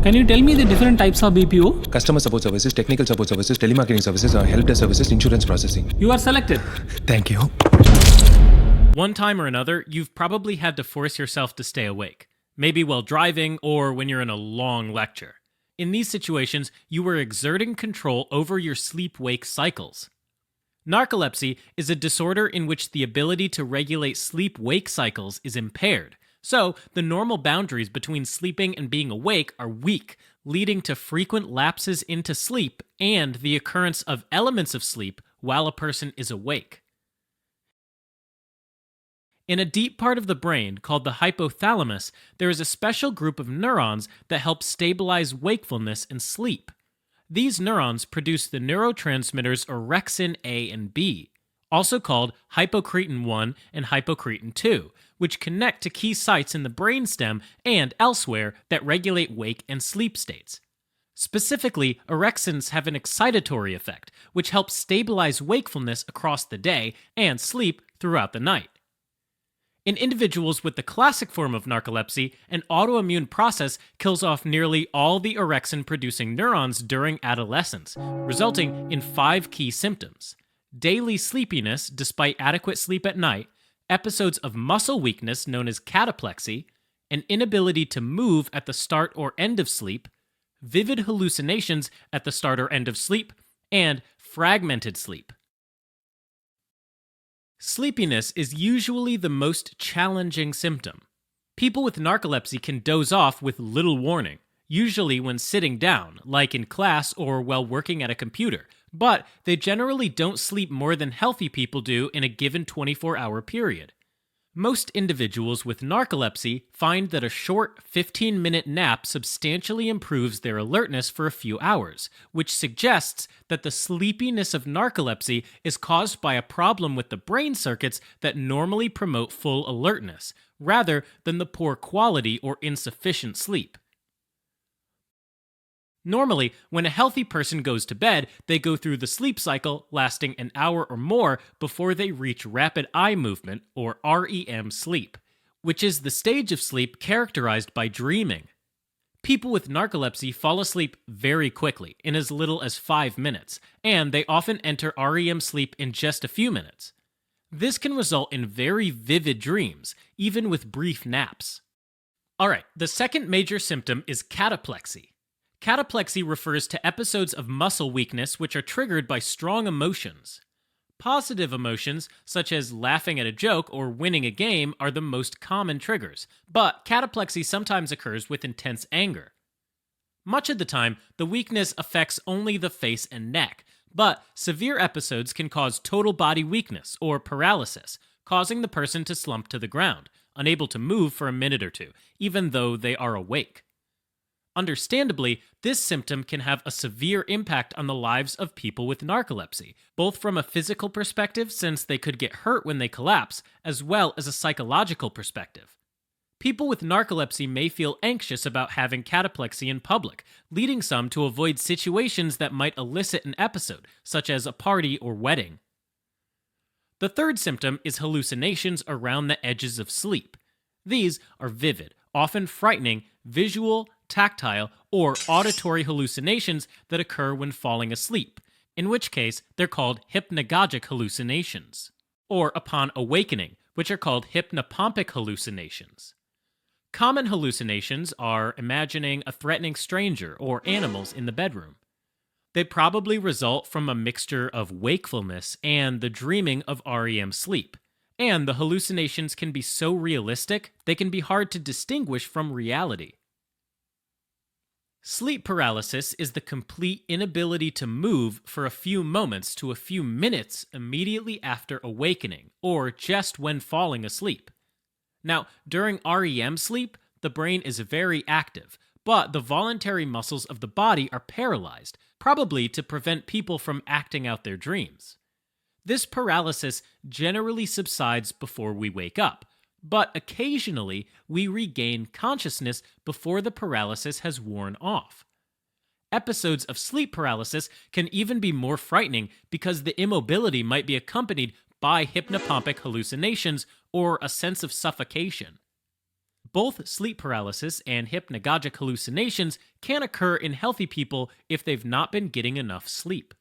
Can you tell me the different types of BPO? Customer support services, technical support services, telemarketing services, help desk services, insurance processing. You are selected. Thank you. One time or another, you've probably had to force yourself to stay awake, maybe while driving or when you're in a long lecture. In these situations, you are exerting control over your sleep-wake cycles. Narcolepsy is a disorder in which the ability to regulate sleep-wake cycles is impaired, so the normal boundaries between sleeping and being awake are weak, leading to frequent lapses into sleep and the occurrence of elements of sleep while a person is awake. In a deep part of the brain called the hypothalamus, there is a special group of neurons that help stabilize wakefulness and sleep. These neurons produce the neurotransmitters orexin A and B, also called hypocretin 1 and hypocretin 2, which connect to key sites in the brainstem and elsewhere that regulate wake and sleep states. Specifically, orexins have an excitatory effect, which helps stabilize wakefulness across the day and sleep throughout the night. In individuals with the classic form of narcolepsy, an autoimmune process kills off nearly all the orexin-producing neurons during adolescence, resulting in 5 key symptoms: daily sleepiness despite adequate sleep at night, episodes of muscle weakness known as cataplexy, an inability to move at the start or end of sleep, vivid hallucinations at the start or end of sleep, and fragmented sleep. Sleepiness is usually the most challenging symptom. People with narcolepsy can doze off with little warning, usually when sitting down, like in class or while working at a computer, but they generally don't sleep more than healthy people do in a given 24-hour period. Most individuals with narcolepsy find that a short 15-minute nap substantially improves their alertness for a few hours, which suggests that the sleepiness of narcolepsy is caused by a problem with the brain circuits that normally promote full alertness, rather than the poor quality or insufficient sleep. Normally, when a healthy person goes to bed, they go through the sleep cycle lasting an hour or more before they reach rapid eye movement, or REM sleep, which is the stage of sleep characterized by dreaming. People with narcolepsy fall asleep very quickly, in as little as 5 minutes, and they often enter REM sleep in just a few minutes. This can result in very vivid dreams, even with brief naps. Alright, the second major symptom is cataplexy. Cataplexy refers to episodes of muscle weakness which are triggered by strong emotions. Positive emotions, such as laughing at a joke or winning a game, are the most common triggers, but cataplexy sometimes occurs with intense anger. Much of the time, the weakness affects only the face and neck, but severe episodes can cause total body weakness or paralysis, causing the person to slump to the ground, unable to move for a minute or two, even though they are awake. Understandably, this symptom can have a severe impact on the lives of people with narcolepsy, both from a physical perspective, since they could get hurt when they collapse, as well as a psychological perspective. People with narcolepsy may feel anxious about having cataplexy in public, leading some to avoid situations that might elicit an episode, such as a party or wedding. The third symptom is hallucinations around the edges of sleep. These are vivid, often frightening, visual, tactile, or auditory hallucinations that occur when falling asleep, in which case they're called hypnagogic hallucinations, or upon awakening, which are called hypnopompic hallucinations. Common hallucinations are imagining a threatening stranger or animals in the bedroom. They probably result from a mixture of wakefulness and the dreaming of REM sleep, and the hallucinations can be so realistic they can be hard to distinguish from reality. Sleep paralysis is the complete inability to move for a few moments to a few minutes immediately after awakening, or just when falling asleep. Now, during REM sleep, the brain is very active, but the voluntary muscles of the body are paralyzed, probably to prevent people from acting out their dreams. This paralysis generally subsides before we wake up, but occasionally we regain consciousness before the paralysis has worn off. Episodes of sleep paralysis can even be more frightening because the immobility might be accompanied by hypnopompic hallucinations or a sense of suffocation. Both sleep paralysis and hypnagogic hallucinations can occur in healthy people if they've not been getting enough sleep.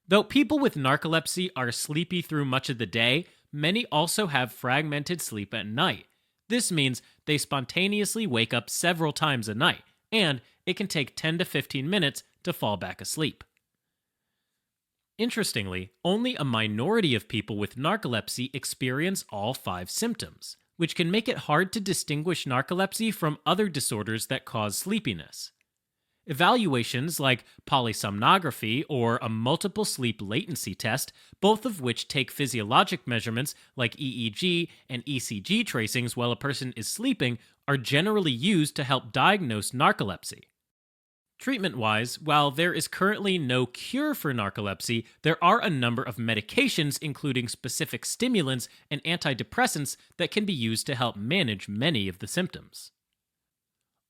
Though people with narcolepsy are sleepy through much of the day, many also have fragmented sleep at night. This means they spontaneously wake up several times a night, and it can take 10 to 15 minutes to fall back asleep. Interestingly, only a minority of people with narcolepsy experience all 5 symptoms, which can make it hard to distinguish narcolepsy from other disorders that cause sleepiness. Evaluations like polysomnography or a multiple sleep latency test, both of which take physiologic measurements like EEG and ECG tracings while a person is sleeping, are generally used to help diagnose narcolepsy. Treatment-wise, while there is currently no cure for narcolepsy, there are a number of medications, including specific stimulants and antidepressants, that can be used to help manage many of the symptoms.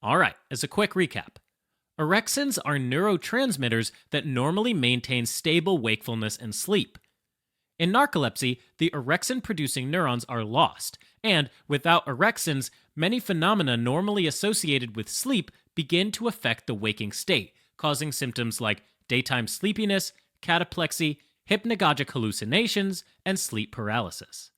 Alright, as a quick recap. Orexins are neurotransmitters that normally maintain stable wakefulness and sleep. In narcolepsy, the orexin-producing neurons are lost, and without orexins, many phenomena normally associated with sleep begin to affect the waking state, causing symptoms like daytime sleepiness, cataplexy, hypnagogic hallucinations, and sleep paralysis.